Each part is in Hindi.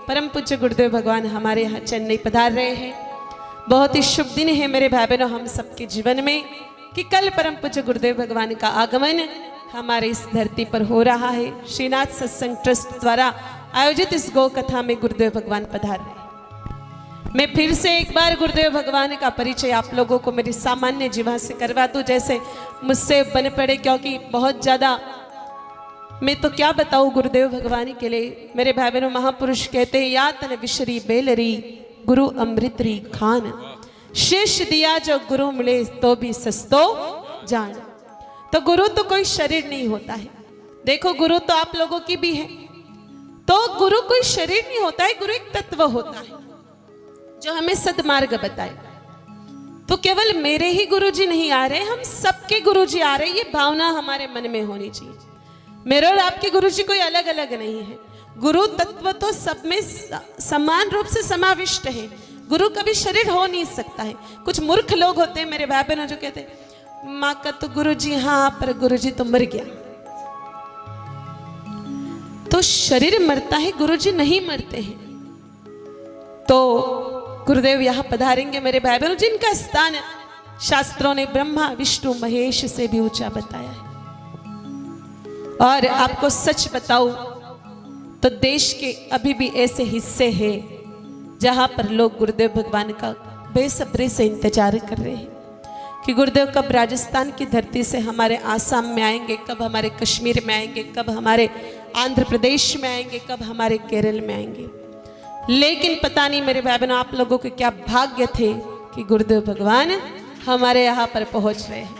परम पूज्य गुरुदेव भगवान हमारे यहाँ चेन्नई पधार रहे हैं। बहुत ही शुभ दिन है मेरे भाई बहनों हम सबके जीवन में कि कल परम पूज्य गुरुदेव भगवान का आगमन हमारे इस धरती पर हो रहा है। श्रीनाथ सत्संग ट्रस्ट द्वारा आयोजित इस गौ कथा में गुरुदेव भगवान पधार रहे हैं। मैं फिर से एक बार गुरुदेव भगवान का परिचय आप लोगों को मेरी सामान्य जीवा से करवा दूं, जैसे मुझसे बन पड़े, क्योंकि बहुत ज़्यादा मैं तो क्या बताऊं गुरुदेव भगवान के लिए। मेरे भाई बहनों महापुरुष कहते हैं या तन विशरी बेलरी गुरु अमृतरी खान, शेष दिया जो गुरु मिले तो भी सस्तो जान। तो गुरु तो कोई शरीर नहीं होता है, देखो गुरु तो आप लोगों की भी है, तो गुरु कोई शरीर नहीं होता है, गुरु एक तत्व होता है जो हमें सदमार्ग बताए। तो केवल मेरे ही गुरुजी नहीं आ रहे, हम सबके गुरुजी आ रहे, ये भावना हमारे मन में होनी चाहिए। मेरे और आपके गुरुजी कोई अलग अलग नहीं है, गुरु तत्व तो सब में समान रूप से समाविष्ट है। गुरु कभी शरीर हो नहीं सकता है। कुछ मूर्ख लोग होते हैं मेरे भाई बहनों जो कहते हैं माँ का तो गुरुजी हाँ, पर गुरुजी तो मर गया। तो शरीर मरता है, गुरुजी नहीं मरते हैं। तो गुरुदेव यहाँ पधारेंगे मेरे भाई बहनों, जिनका स्थान शास्त्रों ने ब्रह्मा विष्णु महेश से भी ऊंचा बताया है। और आपको सच बताऊं तो देश के अभी भी ऐसे हिस्से हैं जहां पर लोग गुरुदेव भगवान का बेसब्री से इंतजार कर रहे हैं कि गुरुदेव कब राजस्थान की धरती से हमारे आसाम में आएंगे, कब हमारे कश्मीर में आएंगे, कब हमारे आंध्र प्रदेश में आएंगे, कब हमारे केरल में आएंगे। लेकिन पता नहीं मेरे भाई बहनों आप लोगों के क्या भाग्य थे कि गुरुदेव भगवान हमारे यहाँ पर पहुंच रहे हैं।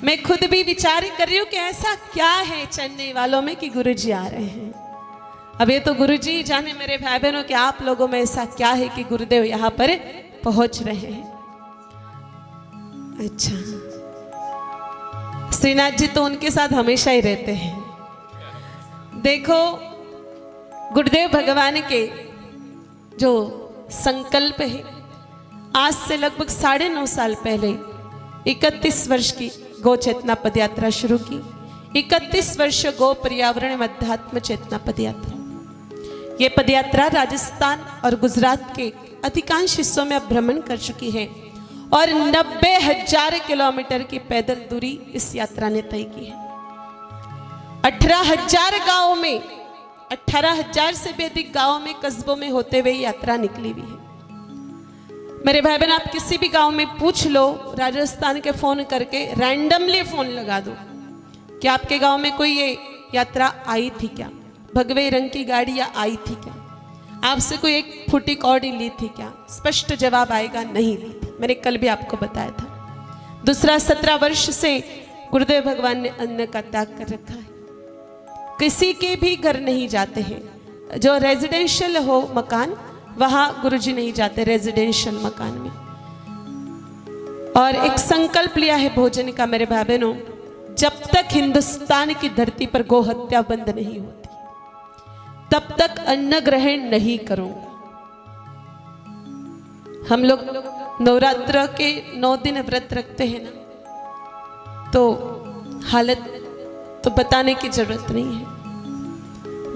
मैं खुद भी विचार कर रही हूँ कि ऐसा क्या है चेन्नई वालों में कि गुरुजी आ रहे हैं। अब ये तो गुरुजी जाने मेरे भाई बहनों कि आप लोगों में ऐसा क्या है कि गुरुदेव यहाँ पर पहुंच रहे हैं। अच्छा, श्रीनाथ जी तो उनके साथ हमेशा ही रहते हैं। देखो गुरुदेव भगवान के जो संकल्प है, आज से लगभग 9.5 साल पहले 31 वर्ष की गौ चेतना पदयात्रा शुरू की। 31 वर्ष गौ पर्यावरण व अध्यात्म चेतना पदयात्रा। ये पदयात्रा राजस्थान और गुजरात के अधिकांश हिस्सों में अब भ्रमण कर चुकी है और 90,000 किलोमीटर की पैदल दूरी इस यात्रा ने तय की है। 18,000 गांवों में, 18,000 से भी अधिक गांवों में, कस्बों में होते हुए यात्रा निकली हुई है। मेरे भाई बहन आप किसी भी गांव में पूछ लो, राजस्थान के फोन करके रैंडमली फोन लगा दो कि आपके गांव में कोई ये यात्रा आई थी क्या, भगवे रंग की गाड़ियां आई थी क्या, आपसे कोई एक फूटी कौड़ी ली थी क्या, स्पष्ट जवाब आएगा नहीं ली थी। मैंने कल भी आपको बताया था। दूसरा, 17 वर्ष से गुरुदेव भगवान ने अन्न का त्याग कर रखा है। किसी के भी घर नहीं जाते हैं, जो रेजिडेंशियल हो मकान वहां गुरुजी नहीं जाते, रेजिडेंशियल मकान में। और एक संकल्प लिया है भोजन का मेरे भाई बहनों, जब तक हिंदुस्तान की धरती पर गौ हत्या बंद नहीं होती तब तक अन्न ग्रहण नहीं करूंगा। हम लोग नवरात्र के 9 दिन व्रत रखते हैं ना, तो हालत तो बताने की जरूरत नहीं है।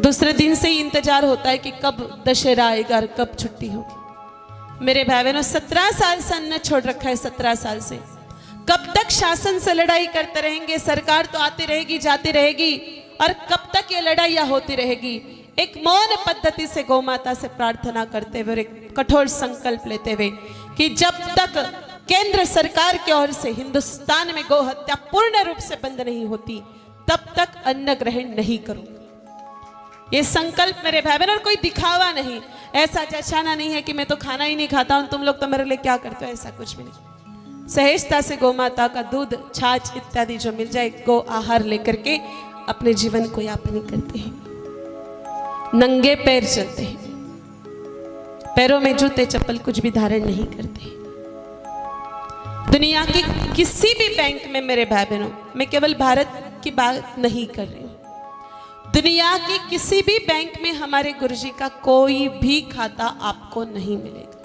दूसरे दिन से ही इंतजार होता है कि कब दशहरा आएगा और कब छुट्टी होगी। मेरे भाई बहनों 17 साल से अन्न छोड़ रखा है, 17 साल से। कब तक शासन से लड़ाई करते रहेंगे? सरकार तो आती रहेगी जाती रहेगी, और कब तक ये लड़ाइयाँ होती रहेगी? एक मौन पद्धति से गौ माता से प्रार्थना करते हुए, एक कठोर संकल्प लेते हुए कि जब तक केंद्र सरकार की ओर से हिंदुस्तान में गौ हत्या पूर्ण रूप से बंद नहीं होती तब तक अन्न ग्रहण नहीं करूंगी। ये संकल्प मेरे भाई बहन, और कोई दिखावा नहीं, ऐसा जचाना नहीं है कि मैं तो खाना ही नहीं खाता हूं, तुम लोग तो मेरे लिए क्या करते हो, ऐसा कुछ भी नहीं। सहजता से गौ माता का दूध, छाछ इत्यादि जो मिल जाए, गौ आहार लेकर के अपने जीवन को यापन करते हैं। नंगे पैर चलते हैं, पैरों में जूते चप्पल कुछ भी धारण नहीं करते। दुनिया की किसी भी बैंक में मेरे भाई बहनों, मैं केवल भारत की बात नहीं कर रही हूं, दुनिया की किसी भी बैंक में हमारे गुरुजी का कोई भी खाता आपको नहीं मिलेगा।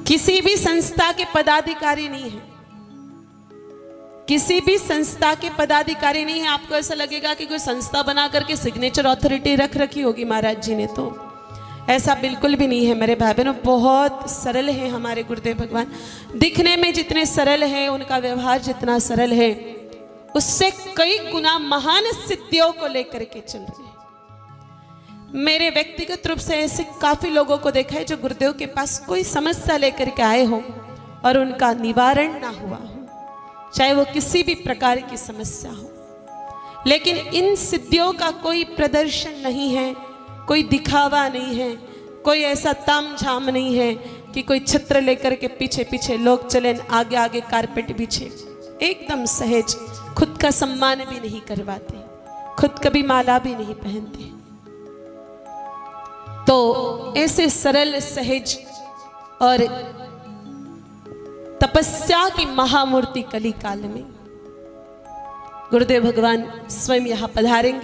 किसी भी संस्था के पदाधिकारी नहीं है, किसी भी संस्था के पदाधिकारी नहीं है। आपको ऐसा लगेगा कि कोई संस्था बना करके सिग्नेचर अथॉरिटी रख रखी होगी महाराज जी ने, तो ऐसा बिल्कुल भी नहीं है मेरे भाई बहनों। बहुत सरल है हमारे गुरुदेव भगवान। दिखने में जितने सरल है, उनका व्यवहार जितना सरल है, उससे कई गुना महान सिद्धियों को लेकर के चल रहे हैं। मेरे व्यक्तिगत रूप से ऐसे काफी लोगों को देखा है जो गुरुदेव के पास कोई समस्या लेकर के आए हो और उनका निवारण ना हुआ हो, चाहे वो किसी भी प्रकार की समस्या हो। लेकिन इन सिद्धियों का कोई प्रदर्शन नहीं है, कोई दिखावा नहीं है, कोई ऐसा तामझाम नहीं है कि कोई छत्र लेकर के पीछे पीछे लोग चलें, आगे आगे कारपेट बिछे। एकदम सहज, खुद का सम्मान भी नहीं करवाते, खुद कभी माला भी नहीं पहनते। तो ऐसे सरल, सहज और तपस्या की महामूर्ति कली काल में गुरुदेव भगवान स्वयं यहां पधारेंगे।